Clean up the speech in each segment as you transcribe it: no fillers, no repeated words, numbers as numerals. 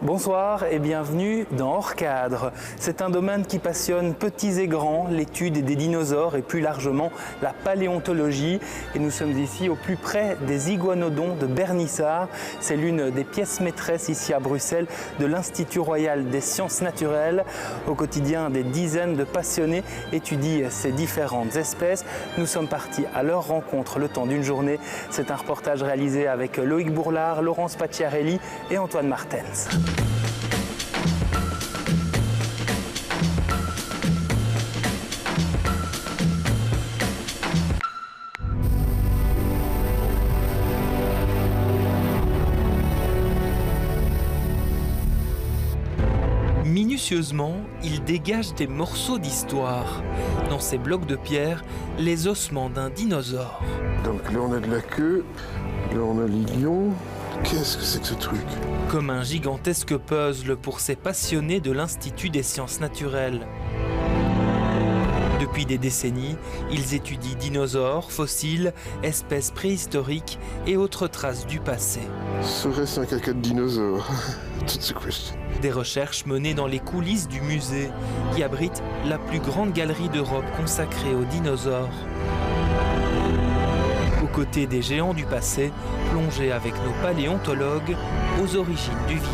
Bonsoir et bienvenue dans Hors Cadre. C'est un domaine qui passionne petits et grands, l'étude des dinosaures et plus largement la paléontologie. Et nous sommes ici au plus près des iguanodons de Bernissart. C'est l'une des pièces maîtresses ici à Bruxelles de l'Institut royal des sciences naturelles. Au quotidien, des dizaines de passionnés étudient ces différentes espèces. Nous sommes partis à leur rencontre le temps d'une journée. C'est un reportage réalisé avec Loïc Bourlard, Laurence Pacciarelli et Antoine Martens. Minutieusement, il dégage des morceaux d'histoire. Dans ces blocs de pierre, les ossements d'un dinosaure. Donc là on a de la queue, là on a les lions. Qu'est-ce que c'est que ce truc? Comme un gigantesque puzzle pour ces passionnés de l'Institut des sciences naturelles. Depuis des décennies, ils étudient dinosaures, fossiles, espèces préhistoriques et autres traces du passé. Serait-ce un caca de dinosaure? That's the question. Des recherches menées dans les coulisses du musée, qui abrite la plus grande galerie d'Europe consacrée aux dinosaures. Aux côtés des géants du passé, plongés avec nos paléontologues aux origines du vivant.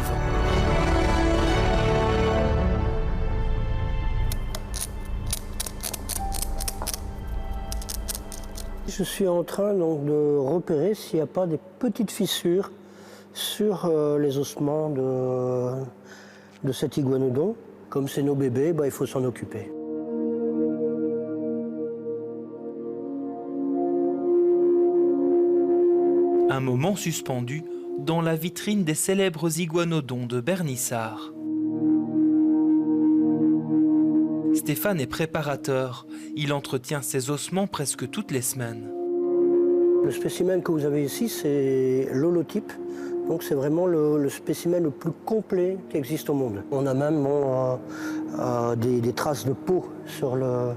Je suis en train donc, de repérer s'il n'y a pas des petites fissures sur les ossements de cet iguanodon. Comme c'est nos bébés, il faut s'en occuper. Un moment suspendu dans la vitrine des célèbres iguanodons de Bernissart. Stéphane est préparateur. Il entretient ses ossements presque toutes les semaines. Le spécimen que vous avez ici, c'est l'holotype. Donc c'est vraiment le spécimen le plus complet qui existe au monde. On a même des traces de peau sur le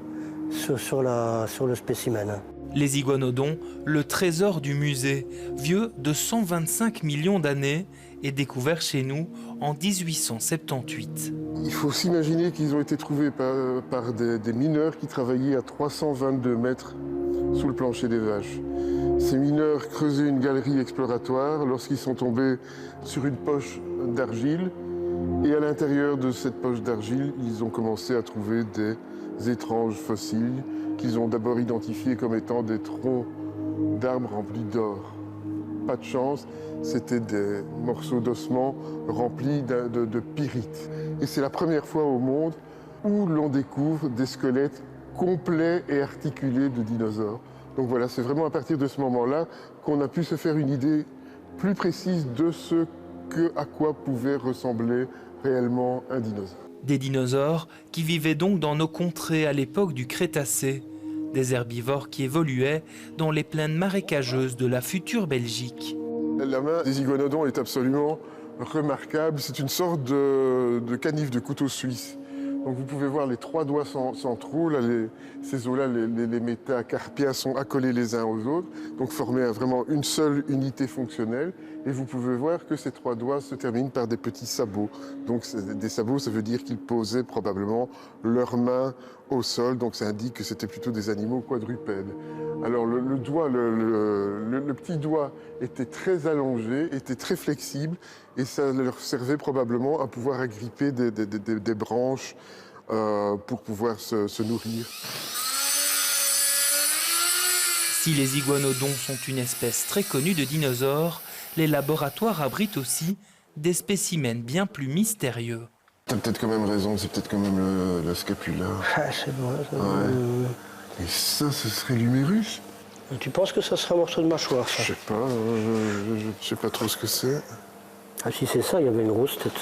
spécimen. Les iguanodons, le trésor du musée, vieux de 125 millions d'années, est découvert chez nous en 1878. Il faut s'imaginer qu'ils ont été trouvés par des mineurs qui travaillaient à 322 mètres sous le plancher des vaches. Ces mineurs creusaient une galerie exploratoire lorsqu'ils sont tombés sur une poche d'argile. Et à l'intérieur de cette poche d'argile, ils ont commencé à trouver des étranges fossiles qu'ils ont d'abord identifiés comme étant des troncs d'arbres remplis d'or. Pas de chance, c'était des morceaux d'ossements remplis de pyrite. Et c'est la première fois au monde où l'on découvre des squelettes complets et articulés de dinosaures. Donc voilà, c'est vraiment à partir de ce moment-là qu'on a pu se faire une idée plus précise de à quoi pouvait ressembler réellement un dinosaure. Des dinosaures qui vivaient donc dans nos contrées à l'époque du Crétacé. Des herbivores qui évoluaient dans les plaines marécageuses de la future Belgique. La main des iguanodons est absolument remarquable. C'est une sorte de canif de couteau suisse. Donc vous pouvez voir les trois doigts centraux, là, ces os-là, les métacarpiens sont accolés les uns aux autres, donc former vraiment une seule unité fonctionnelle. Et vous pouvez voir que ces trois doigts se terminent par des petits sabots. Donc des sabots, ça veut dire qu'ils posaient probablement leurs mains au sol, donc ça indique que c'était plutôt des animaux quadrupèdes. Alors le petit doigt était très allongé, était très flexible, et ça leur servait probablement à pouvoir agripper des branches pour pouvoir se nourrir. Si les iguanodons sont une espèce très connue de dinosaures, les laboratoires abritent aussi des spécimens bien plus mystérieux. T'as peut-être quand même raison, c'est peut-être quand même le scapula. Ah, c'est bon. Ouais. Et ça, ce serait l'humérus? Tu penses que ça serait un morceau de mâchoire, ça? Je sais pas, je sais pas trop ce que c'est. Ah, si c'est ça, il y avait une grosse tête.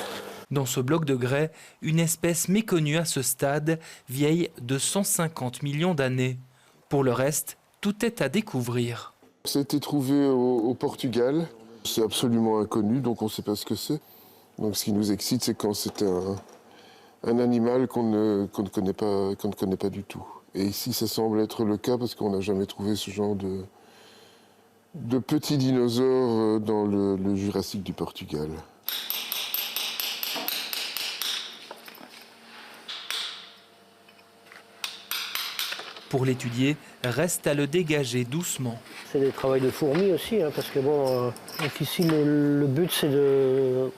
Dans ce bloc de grès, une espèce méconnue à ce stade, vieille de 150 millions d'années. Pour le reste, tout est à découvrir. Ça a été trouvé au Portugal. C'est absolument inconnu, donc on ne sait pas ce que c'est. Donc ce qui nous excite, c'est quand c'est un animal qu'on ne connaît pas du tout. Et ici, ça semble être le cas parce qu'on n'a jamais trouvé ce genre de petits dinosaures dans le Jurassique du Portugal. Pour l'étudier, reste à le dégager doucement. C'est des travails de fourmis aussi, hein, parce que bon, donc ici le but c'est de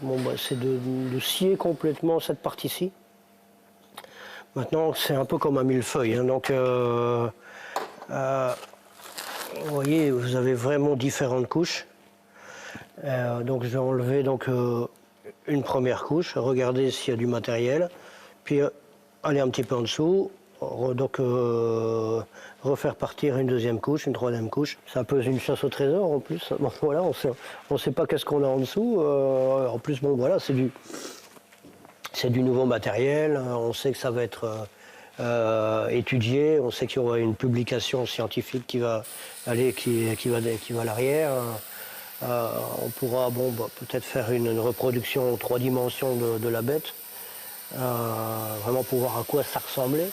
scier complètement cette partie-ci. Maintenant c'est un peu comme un millefeuille, hein, donc vous voyez, vous avez vraiment différentes couches. Donc je vais enlever une première couche, regarder s'il y a du matériel, puis aller un petit peu en dessous. Refaire partir une deuxième couche, une troisième couche. C'est un peu une chasse au trésor en plus. Bon, voilà, on sait pas qu'est-ce qu'on a en dessous. En plus, bon, voilà, c'est du nouveau matériel. On sait que ça va être étudié. On sait qu'il y aura une publication scientifique qui va à l'arrière. On pourra peut-être faire une reproduction en 3 dimensions de la bête. Vraiment pour voir à quoi ça ressemblait.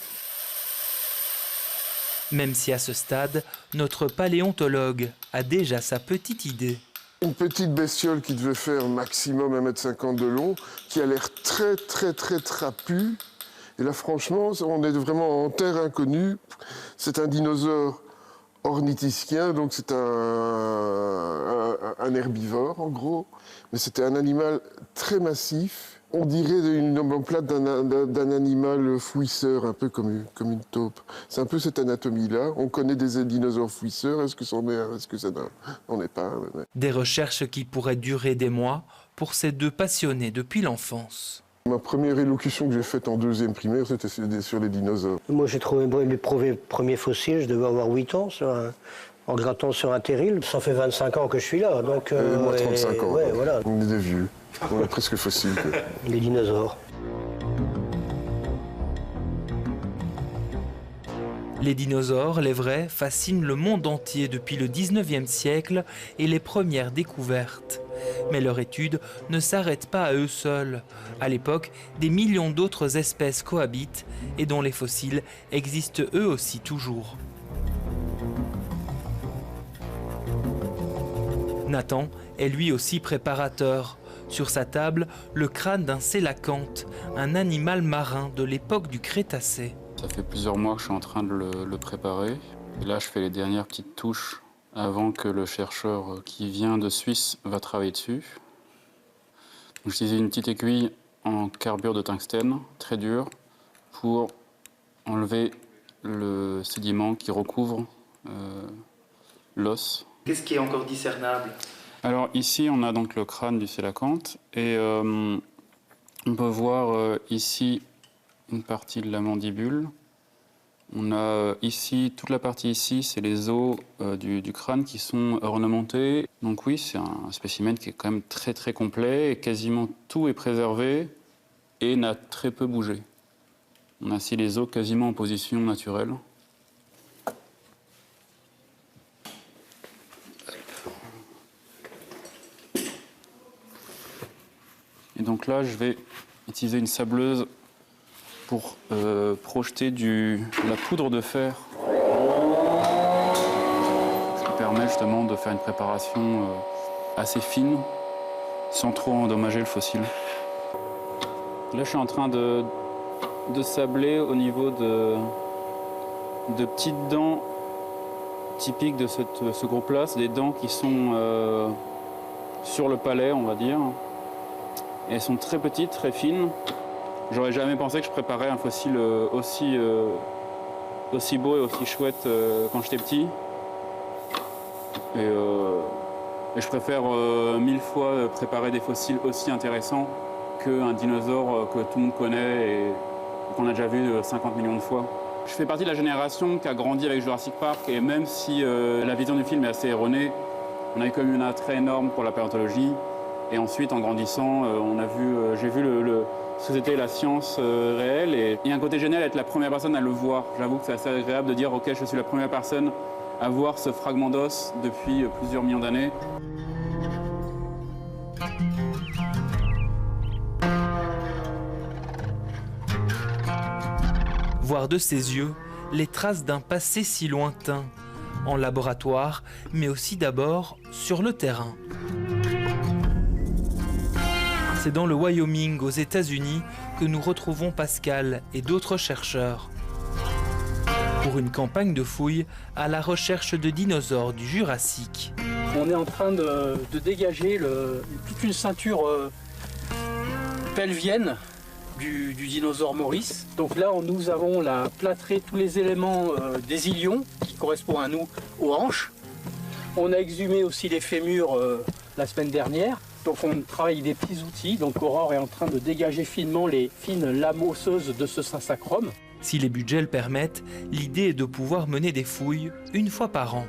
Même si à ce stade, notre paléontologue a déjà sa petite idée. Une petite bestiole qui devait faire maximum 1,50 m de long, qui a l'air très trapue. Et là franchement, on est vraiment en terre inconnue. C'est un dinosaure ornithischien, donc c'est un herbivore en gros. Mais c'était un animal très massif. On dirait une omoplate d'un animal fouisseur, un peu comme une taupe. C'est un peu cette anatomie-là. On connaît des dinosaures fouisseurs. Est-ce que c'en est un? Est-ce que ça n'en est pas? Ouais. Des recherches qui pourraient durer des mois pour ces deux passionnés depuis l'enfance. Ma première élocution que j'ai faite en 2e primaire, c'était sur les dinosaures. Moi, j'ai trouvé mes premiers fossiles, je devais avoir 8 ans, en grattant sur un terril. Ça fait 25 ans que je suis là. Donc, moi, 35 ans. Ouais, voilà. On est des vieux. On est presque fossiles. Les dinosaures. Les dinosaures, les vrais, fascinent le monde entier depuis le 19e siècle et les premières découvertes. Mais leur étude ne s'arrête pas à eux seuls. À l'époque, des millions d'autres espèces cohabitent et dont les fossiles existent eux aussi toujours. Nathan est lui aussi préparateur. Sur sa table, le crâne d'un sélacanthe, un animal marin de l'époque du Crétacé. Ça fait plusieurs mois que je suis en train de le préparer. Et là, je fais les dernières petites touches avant que le chercheur qui vient de Suisse va travailler dessus. J'utilise une petite aiguille en carbure de tungstène, très dure, pour enlever le sédiment qui recouvre l'os. Qu'est-ce qui est encore discernable? Alors ici, on a donc le crâne du sélacanthe et on peut voir ici une partie de la mandibule. On a ici, toute la partie ici, c'est les os du crâne qui sont ornementés. Donc oui, c'est un spécimen qui est quand même très complet et quasiment tout est préservé et n'a très peu bougé. On a ici les os quasiment en position naturelle. Et donc là, je vais utiliser une sableuse pour projeter la poudre de fer. Ce qui permet justement de faire une préparation assez fine, sans trop endommager le fossile. Là, je suis en train de sabler au niveau de petites dents typiques de ce groupe-là. C'est des dents qui sont sur le palais, on va dire. Et elles sont très petites, très fines. J'aurais jamais pensé que je préparais un fossile aussi beau et aussi chouette quand j'étais petit. Et je préfère 1000 fois préparer des fossiles aussi intéressants qu'un dinosaure que tout le monde connaît et qu'on a déjà vu 50 millions de fois. Je fais partie de la génération qui a grandi avec Jurassic Park et même si la vision du film est assez erronée, on a eu quand même un attrait énorme pour la paléontologie. Et ensuite, en grandissant, j'ai vu ce que c'était la science réelle. Et il y a un côté génial d'être la première personne à le voir. J'avoue que c'est assez agréable de dire « Ok, je suis la première personne à voir ce fragment d'os depuis plusieurs millions d'années ». Voir de ses yeux les traces d'un passé si lointain, en laboratoire, mais aussi d'abord sur le terrain. C'est dans le Wyoming, aux États-Unis, que nous retrouvons Pascal et d'autres chercheurs. pour une campagne de fouilles à la recherche de dinosaures du Jurassique. On est en train de dégager toute une ceinture pelvienne du dinosaure Maurice. Donc là, nous avons plâtré tous les éléments des ilions qui correspondent à nous aux hanches. On a exhumé aussi les fémurs la semaine dernière. Donc on travaille des petits outils. Donc Aurore est en train de dégager finement les fines lames osseuses de ce Saint-Sacrum. Si les budgets le permettent, l'idée est de pouvoir mener des fouilles une fois par an.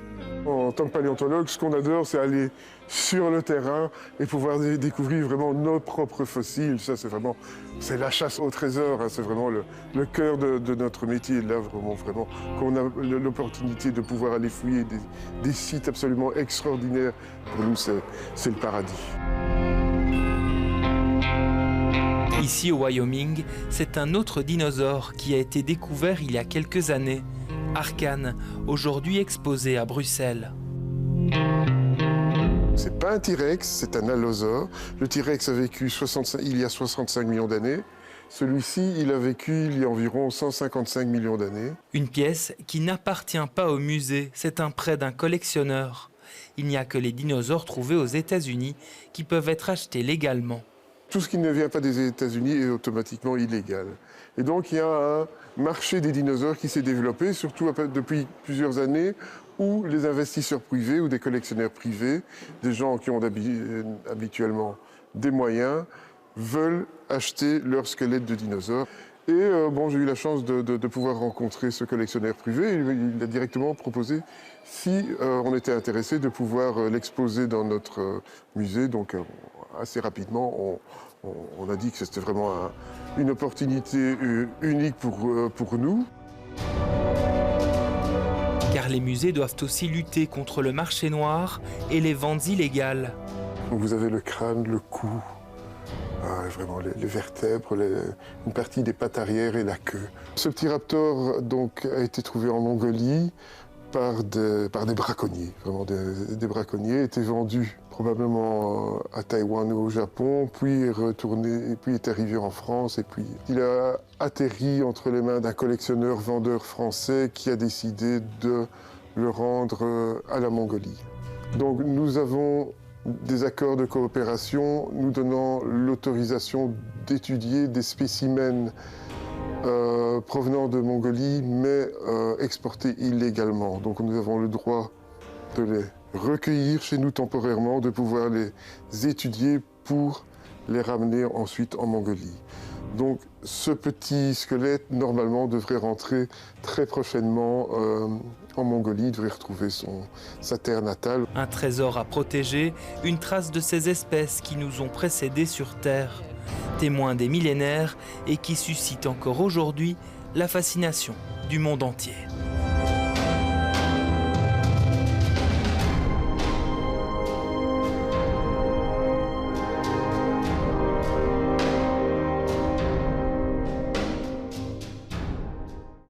En tant que paléontologue, ce qu'on adore, c'est aller sur le terrain et pouvoir découvrir vraiment nos propres fossiles. Ça, c'est la chasse au trésor, hein. C'est vraiment le cœur de notre métier. Là, vraiment qu'on a l'opportunité de pouvoir aller fouiller des sites absolument extraordinaires. Pour nous, c'est le paradis. Ici, au Wyoming, c'est un autre dinosaure qui a été découvert il y a quelques années. Arcane, aujourd'hui exposé à Bruxelles. C'est pas un T-Rex, c'est un allosaure. Le T-Rex a vécu il y a 65 millions d'années. Celui-ci, il a vécu il y a environ 155 millions d'années. Une pièce qui n'appartient pas au musée, c'est un prêt d'un collectionneur. Il n'y a que les dinosaures trouvés aux États-Unis qui peuvent être achetés légalement. Tout ce qui ne vient pas des États-Unis est automatiquement illégal. Et donc il y a un marché des dinosaures qui s'est développé, surtout depuis plusieurs années, où les investisseurs privés ou des collectionneurs privés, des gens qui ont habituellement des moyens, veulent acheter leur squelette de dinosaures. Et j'ai eu la chance de pouvoir rencontrer ce collectionneur privé. Il a directement proposé, si on était intéressé, de pouvoir l'exposer dans notre musée. Donc assez rapidement, on a dit que c'était vraiment une opportunité unique pour nous. Car les musées doivent aussi lutter contre le marché noir et les ventes illégales. Donc vous avez le crâne, le cou, vraiment les vertèbres, une partie des pattes arrière et la queue. Ce petit raptor donc, a été trouvé en Mongolie par des braconniers. Vraiment des braconniers, était vendu probablement à Taïwan ou au Japon, puis est arrivé en France, et puis il a atterri entre les mains d'un collectionneur vendeur français qui a décidé de le rendre à la Mongolie. Donc nous avons des accords de coopération nous donnant l'autorisation d'étudier des spécimens provenant de Mongolie, mais exportés illégalement. Donc nous avons le droit de les recueillir chez nous temporairement, de pouvoir les étudier pour les ramener ensuite en Mongolie. Donc ce petit squelette, normalement, devrait rentrer très prochainement en Mongolie, devrait retrouver sa terre natale. Un trésor à protéger, une trace de ces espèces qui nous ont précédés sur Terre, témoins des millénaires et qui suscitent encore aujourd'hui la fascination du monde entier.